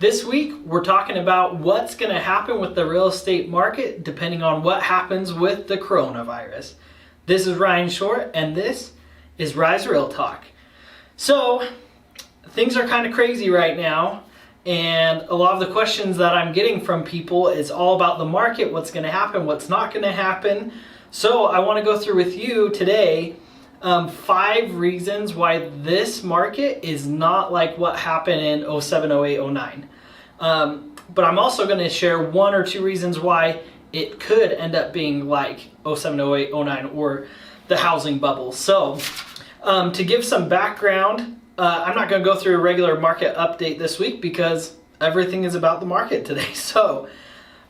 This week, we're talking about what's going to happen with the real estate market depending on what happens with the coronavirus. This is Ryan Short, and this is Rise Real Talk. So, things are kind of crazy right now, and a lot of the questions that I'm getting from people is all about the market, what's going to happen, what's not going to happen. So, I want to go through with you today 5 reasons why this market is not like what happened in 07, 08, 09. But I'm also going to share 1 or 2 reasons why it could end up being like 07, 08, 09 or the housing bubble. So to give some background, I'm not going to go through a regular market update this week because everything is about the market today. So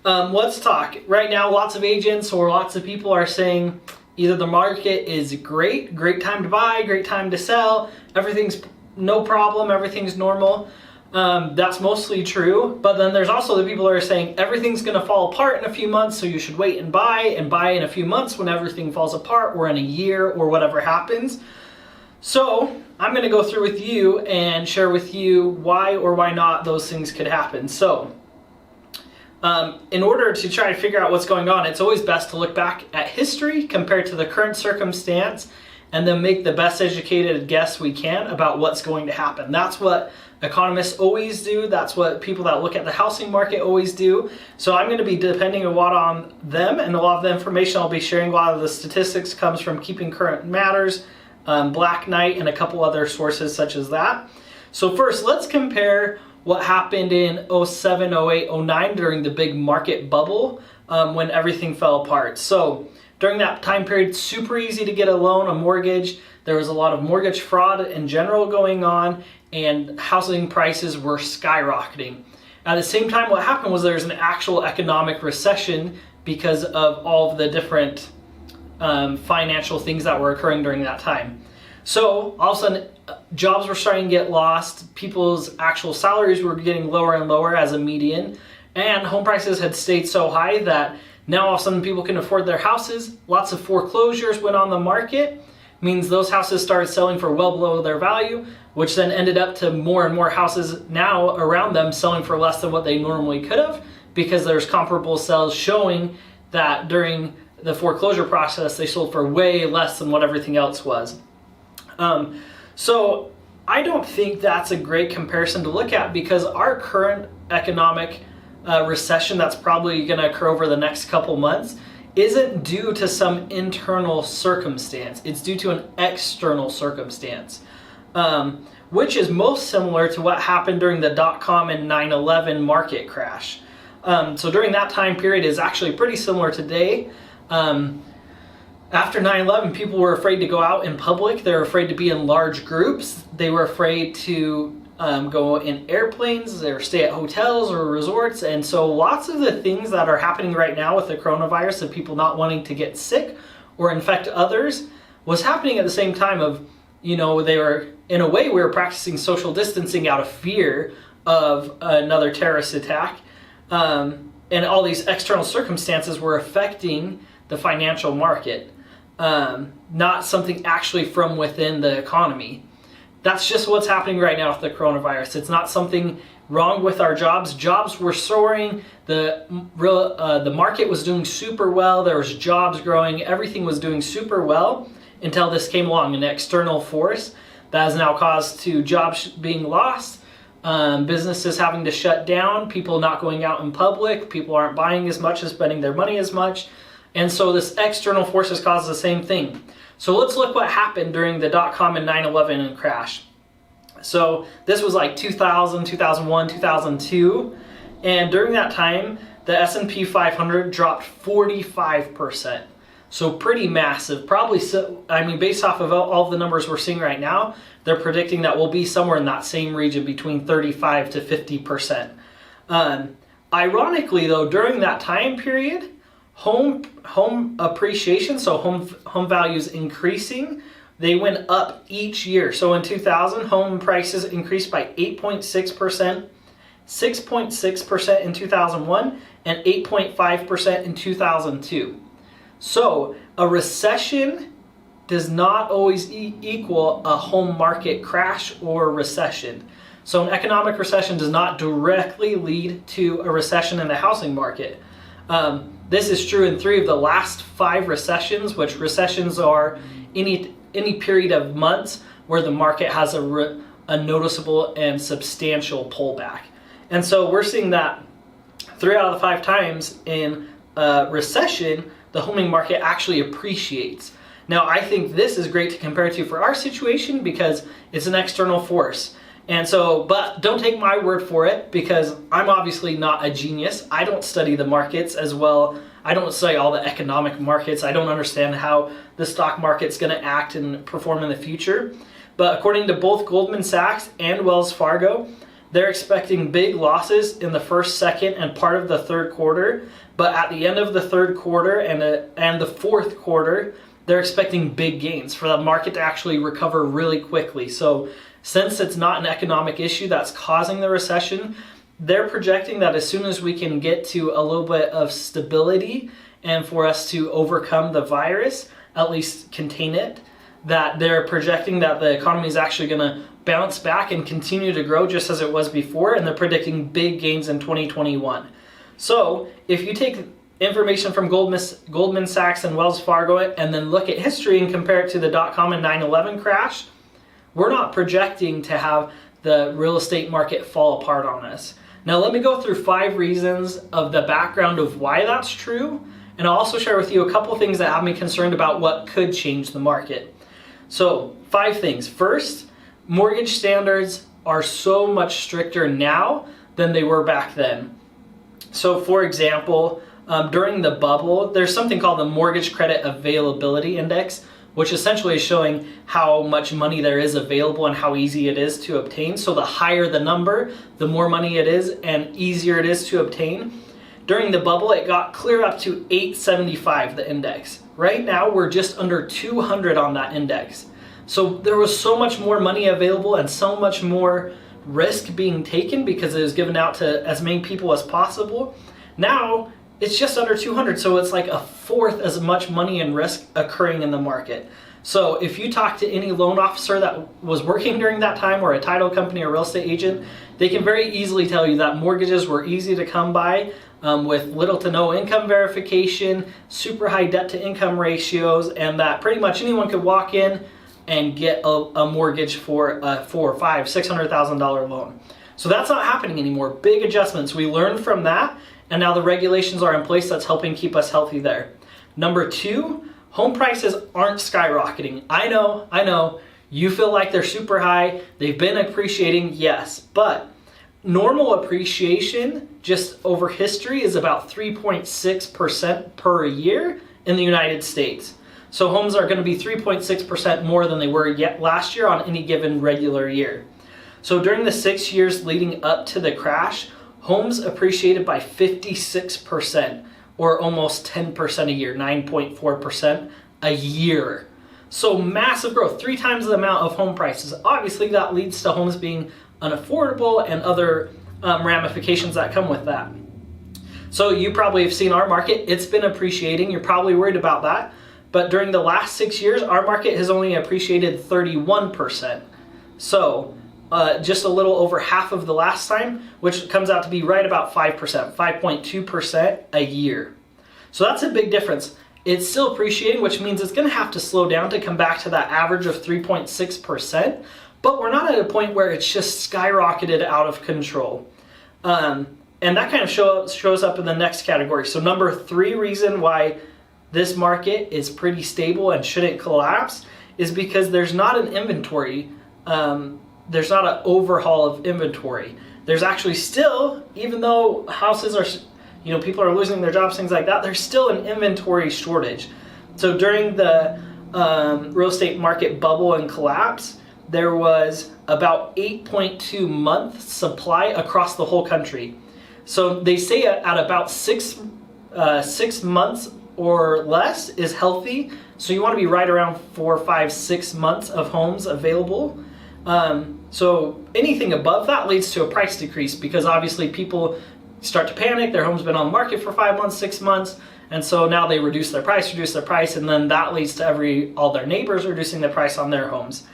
let's talk. Right now, lots of agents or lots of people are saying either the market is great time to buy, great time to sell, everything's no problem, everything's normal. That's mostly true, but then there's also the people that are saying everything's going to fall apart in a few months, so you should wait and buy in a few months when everything falls apart, or in a year, or whatever happens. So I'm going to go through with you and share with you why or why not those things could happen. So in order to try to figure out what's going on, it's always best to look back at history compared to the current circumstance and then make the best educated guess we can about what's going to happen. That's what economists always do. That's what people that look at the housing market always do. So I'm going to be depending a lot on them, and a lot of the information I'll be sharing, a lot of the statistics comes from Keeping Current Matters, Black Knight, and a couple other sources such as that. So first, let's compare what happened in 07, 08, 09 during the big market bubble when everything fell apart. So during that time period, super easy to get a loan, a mortgage. There was a lot of mortgage fraud in general going on, and housing prices were skyrocketing. At the same time, what happened was there was an actual economic recession because of all of the different financial things that were occurring during that time. So all of a sudden, jobs were starting to get lost. People's actual salaries were getting lower and lower as a median, and home prices had stayed so high that now all of a sudden people can afford their houses. Lots of foreclosures went on the market. Means those houses started selling for well below their value, which then ended up to more and more houses now around them selling for less than what they normally could have, because there's comparable sales showing that during the foreclosure process they sold for way less than what everything else was. So I don't think that's a great comparison to look at, because our current economic recession that's probably going to occur over the next couple months isn't due to some internal circumstance. It's due to an external circumstance, which is most similar to what happened during the .com and 9/11 market crash. So during that time period is actually pretty similar today. After 9/11, people were afraid to go out in public. They were afraid to be in large groups. They were afraid to go in airplanes or stay at hotels or resorts. And so lots of the things that are happening right now with the coronavirus of people not wanting to get sick or infect others was happening at the same time of, they were, in a way, we were practicing social distancing out of fear of another terrorist attack. And all these external circumstances were affecting the financial market, not something actually from within the economy. That's just what's happening right now with the coronavirus. It's not something wrong with our jobs. Jobs were soaring. The market was doing super well. There was jobs growing. Everything was doing super well until this came along, an external force that has now caused to jobs being lost, businesses having to shut down, people not going out in public, people aren't buying as much and spending their money as much. And so this external force has caused the same thing. So let's look what happened during the .com and 9/11 crash. So this was like 2000, 2001, 2002. And during that time, the S&P 500 dropped 45%. So pretty massive. Probably, based off of all of the numbers we're seeing right now, they're predicting that we'll be somewhere in that same region between 35 to 50%. Ironically though, during that time period, home appreciation, so home values increasing, they went up each year. So in 2000, home prices increased by 8.6%, 6.6% in 2001, and 8.5% in 2002. So a recession does not always equal a home market crash or recession. So an economic recession does not directly lead to a recession in the housing market. This is true in 3 of the last 5 recessions, which recessions are any period of months where the market has a noticeable and substantial pullback. And so we're seeing that 3 out of the 5 times in a recession, the homing market actually appreciates. Now, I think this is great to compare to for our situation because it's an external force. And so, but don't take my word for it because I'm obviously not a genius. I don't study the markets as well. I don't study all the economic markets. I don't understand how the stock market's going to act and perform in the future. But according to both Goldman Sachs and Wells Fargo, they're expecting big losses in the first, second, and part of the third quarter. But at the end of the third quarter and the fourth quarter, they're expecting big gains for the market to actually recover really quickly. So since it's not an economic issue that's causing the recession, they're projecting that as soon as we can get to a little bit of stability and for us to overcome the virus, at least contain it, that they're projecting that the economy is actually going to bounce back and continue to grow just as it was before, and they're predicting big gains in 2021. So if you take information from Goldman Sachs and Wells Fargo and then look at history and compare it to the dot-com and 9/11 crash, we're not projecting to have the real estate market fall apart on us. Now let me go through 5 reasons of the background of why that's true, and I'll also share with you a couple things that have me concerned about what could change the market. So 5 things. First, mortgage standards are so much stricter now than they were back then. So for example, during the bubble, there's something called the Mortgage Credit Availability Index, which essentially is showing how much money there is available and how easy it is to obtain. So the higher the number, the more money it is and easier it is to obtain. During the bubble, it got clear up to 875, the index. Right now, we're just under 200 on that index. So there was so much more money available and so much more risk being taken because it was given out to as many people as possible. Now, it's just under 200, so it's like a fourth as much money and risk occurring in the market. So if you talk to any loan officer that was working during that time or a title company or real estate agent, they can very easily tell you that mortgages were easy to come by with little to no income verification, super high debt to income ratios, and that pretty much anyone could walk in and get a mortgage for a $400,000, $500,000, $600,000 loan. So that's not happening anymore. Big adjustments. We learned from that, and now the regulations are in place that's helping keep us healthy there. Number 2, home prices aren't skyrocketing. I know, you feel like they're super high. They've been appreciating, yes, but normal appreciation just over history is about 3.6% per year in the United States. So homes are going to be 3.6% more than they were yet last year on any given regular year. So during the 6 years leading up to the crash, homes appreciated by 56%, or almost 10% a year, 9.4% a year. So massive growth, 3 times the amount of home prices. Obviously that leads to homes being unaffordable and other ramifications that come with that. So you probably have seen our market, it's been appreciating, you're probably worried about that. But during the last 6 years, our market has only appreciated 31%. So just a little over half of the last time, which comes out to be right about 5%, 5.2% a year. So that's a big difference. It's still appreciating, which means it's going to have to slow down to come back to that average of 3.6%, but we're not at a point where it's just skyrocketed out of control. And that kind of shows up in the next category. So number 3 reason why this market is pretty stable and shouldn't collapse is because there's not an inventory, there's not an overhaul of inventory. There's actually still, even though houses are, people are losing their jobs, things like that, there's still an inventory shortage. So during the real estate market bubble and collapse, there was about 8.2 month supply across the whole country. So they say at about 6 months or less is healthy. So you want to be right around 4, 5, 6 months of homes available. So anything above that leads to a price decrease because obviously people start to panic. Their home's been on the market for 5 months, 6 months, and so now they reduce their price, and then that leads to all their neighbors reducing the price on their homes.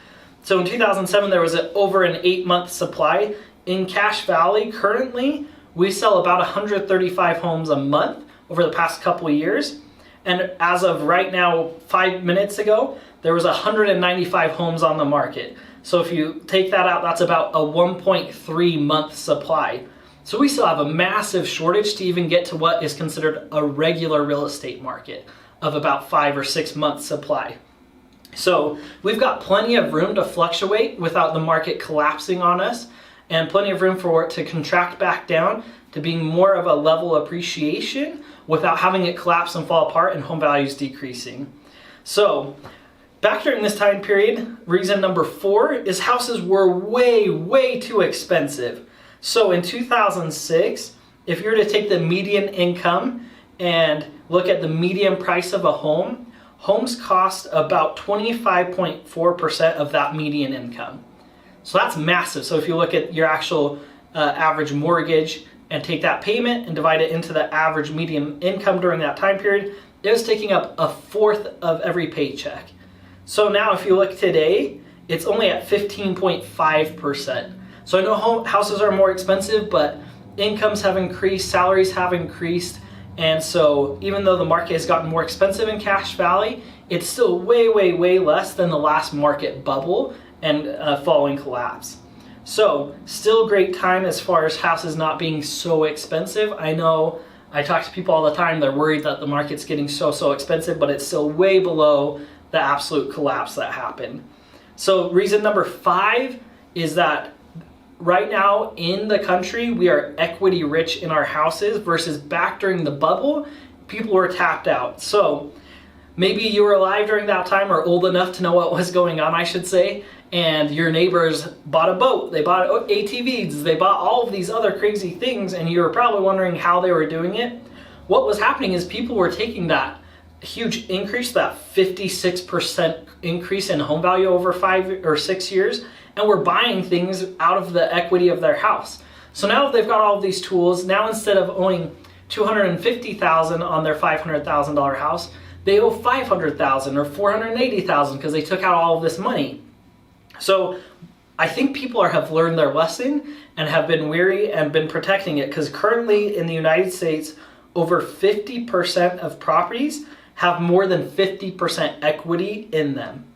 So in 2007, there was over an 8-month supply in Cache Valley, currently, we sell about 135 homes a month over the past couple of years. And as of right now, 5 minutes ago, there was 195 homes on the market. So if you take that out, that's about a 1.3 month supply. So we still have a massive shortage to even get to what is considered a regular real estate market of about 5 or 6 months supply. So we've got plenty of room to fluctuate without the market collapsing on us, and plenty of room for it to contract back down to being more of a level appreciation without having it collapse and fall apart and home values decreasing. So back during this time period, reason number 4 is houses were way too expensive. So in 2006, if you were to take the median income and look at the median price of a home, homes cost about 25.4% of that median income. So that's massive. So if you look at your actual average mortgage and take that payment and divide it into the average median income during that time period, it was taking up a fourth of every paycheck. So now if you look today, it's only at 15.5%. So I know houses are more expensive, but incomes have increased, salaries have increased, and so even though the market has gotten more expensive in Cache Valley, it's still way less than the last market bubble and following collapse. So still great time as far as houses not being so expensive. I know I talk to people all the time, they're worried that the market's getting so expensive, but it's still way below the absolute collapse that happened. So reason number 5 is that right now in the country, we are equity rich in our houses versus back during the bubble, people were tapped out. So maybe you were alive during that time or old enough to know what was going on, I should say, and your neighbors bought a boat, they bought ATVs, they bought all of these other crazy things, and you were probably wondering how they were doing it. What was happening is people were taking that huge increase, that 56% increase in home value over 5 or 6 years, and we're buying things out of the equity of their house. So now they've got all of these tools. Now instead of owing $250,000 on their $500,000 house, they owe $500,000 or $480,000 because they took out all of this money. So I think people have learned their lesson and have been wary and been protecting it, because currently in the United States, over 50% of properties have more than 50% equity in them.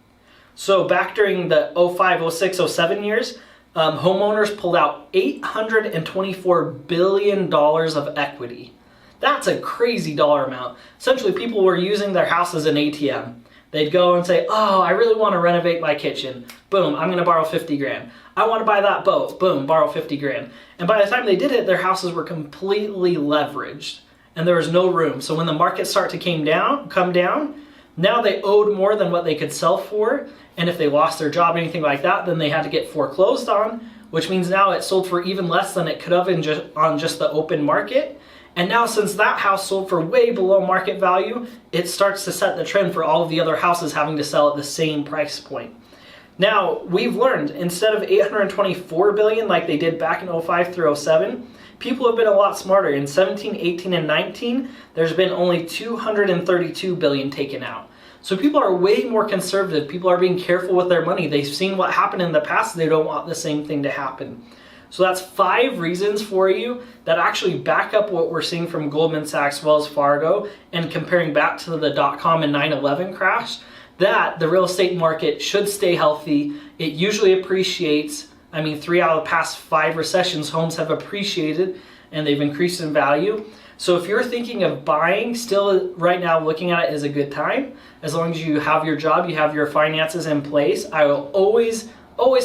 So back during the 05, 06, 07 years, homeowners pulled out $824 billion of equity. That's a crazy dollar amount. Essentially, people were using their house as an ATM. They'd go and say, oh, I really want to renovate my kitchen. Boom, I'm going to borrow 50 grand. I want to buy that boat. Boom, borrow 50 grand. And by the time they did it, their houses were completely leveraged and there was no room. So when the market started to come down, now they owed more than what they could sell for. And if they lost their job or anything like that, then they had to get foreclosed on, which means now it sold for even less than it could have on just the open market. And now since that house sold for way below market value, it starts to set the trend for all of the other houses having to sell at the same price point. Now, we've learned, instead of $824 billion like they did back in 05 through 07, people have been a lot smarter. In 17, 18, and 19, there's been only $232 billion taken out. So people are way more conservative. People are being careful with their money. They've seen what happened in the past. They don't want the same thing to happen. So that's 5 reasons for you that actually back up what we're seeing from Goldman Sachs, Wells Fargo, and comparing back to the .com and 9/11 crash, that the real estate market should stay healthy. It usually appreciates. 3 out of the past 5 recessions, homes have appreciated and they've increased in value. So if you're thinking of buying, still right now looking at it is a good time. As long as you have your job, you have your finances in place. I will always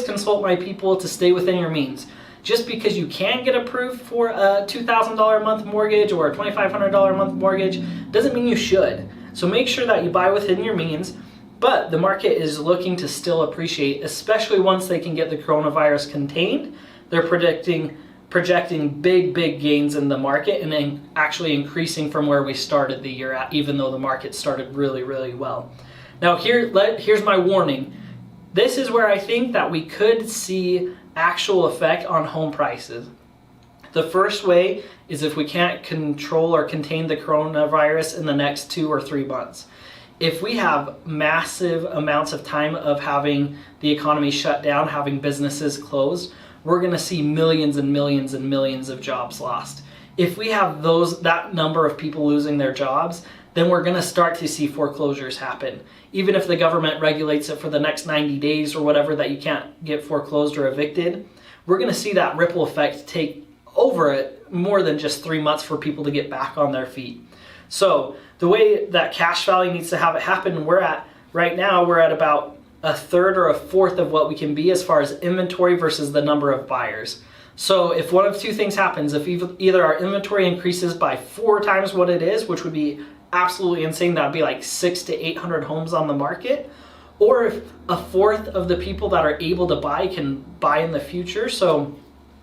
consult my people to stay within your means. Just because you can get approved for a $2,000 a month mortgage or a $2,500 a month mortgage doesn't mean you should. So make sure that you buy within your means. But the market is looking to still appreciate, especially once they can get the coronavirus contained. They're projecting big gains in the market and then actually increasing from where we started the year at, even though the market started really well. Now here's my warning. This is where I think that we could see actual effect on home prices. The first way is if we can't control or contain the coronavirus in the next 2 or 3 months. If we have massive amounts of time of having the economy shut down, having businesses closed, we're going to see millions and millions and millions of jobs lost. If we have that number of people losing their jobs, then we're going to start to see foreclosures happen. Even if the government regulates it for the next 90 days or whatever that you can't get foreclosed or evicted, we're going to see that ripple effect take over it more than just 3 months for people to get back on their feet. So the way that cash value needs to have it happen, right now we're at about a third or a fourth of what we can be as far as inventory versus the number of buyers. So if one of two things happens, if either our inventory increases by 4 times what it is, which would be absolutely insane, that would be like 600 to 800 homes on the market, or if a fourth of the people that are able to buy can buy in the future. So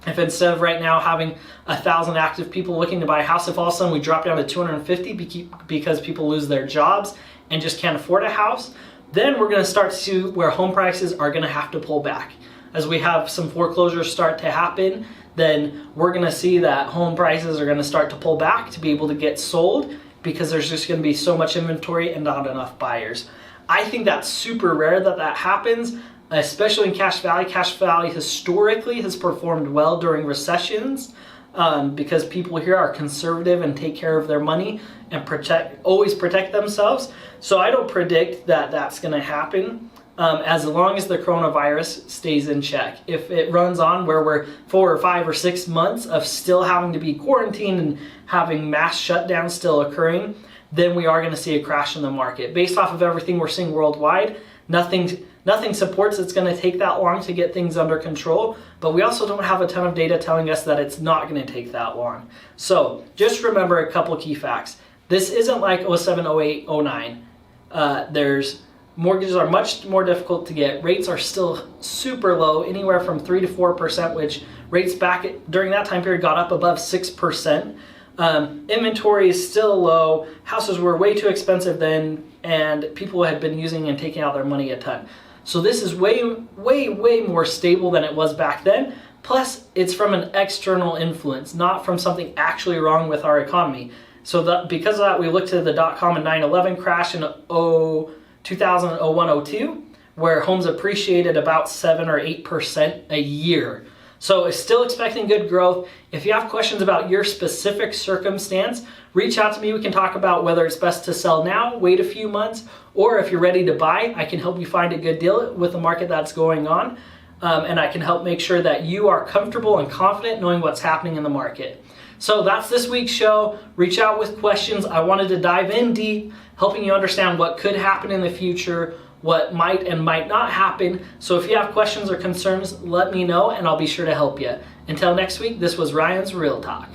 if instead of right now having 1,000 active people looking to buy a house, if all of a sudden we drop down to 250 because people lose their jobs and just can't afford a house, then we're going to start to see where home prices are going to have to pull back. As we have some foreclosures start to happen, then we're going to see that home prices are going to start to pull back to be able to get sold, because there's just going to be so much inventory and not enough buyers. I think that's super rare that happens, especially in Cache Valley. Cache Valley historically has performed well during recessions because people here are conservative and take care of their money and always protect themselves. So I don't predict that that's going to happen as long as the coronavirus stays in check. If it runs on where we're 4 or 5 or 6 months of still having to be quarantined and having mass shutdowns still occurring, then we are going to see a crash in the market. Based off of everything we're seeing worldwide, nothing supports it's going to take that long to get things under control, but we also don't have a ton of data telling us that it's not going to take that long. So just remember a couple key facts. This isn't like 07, 08, 09. Mortgages are much more difficult to get. Rates are still super low, anywhere from 3 to 4%, which rates back during that time period got up above 6%. Inventory is still low. Houses were way too expensive then, and people had been using and taking out their money a ton. So this is way, way, way more stable than it was back then. Plus, it's from an external influence, not from something actually wrong with our economy. So because of that, we look to the dot-com and 9/11 crash in 2000, 01, 02, where homes appreciated about 7 or 8% a year. So it's still expecting good growth. If you have questions about your specific circumstance, reach out to me. We can talk about whether it's best to sell now, wait a few months, or if you're ready to buy, I can help you find a good deal with the market that's going on. And I can help make sure that you are comfortable and confident knowing what's happening in the market. So that's this week's show. Reach out with questions. I wanted to dive in deep, helping you understand what could happen in the future, what might and might not happen. So if you have questions or concerns, let me know and I'll be sure to help you. Until next week, this was Ryan's Real Talk.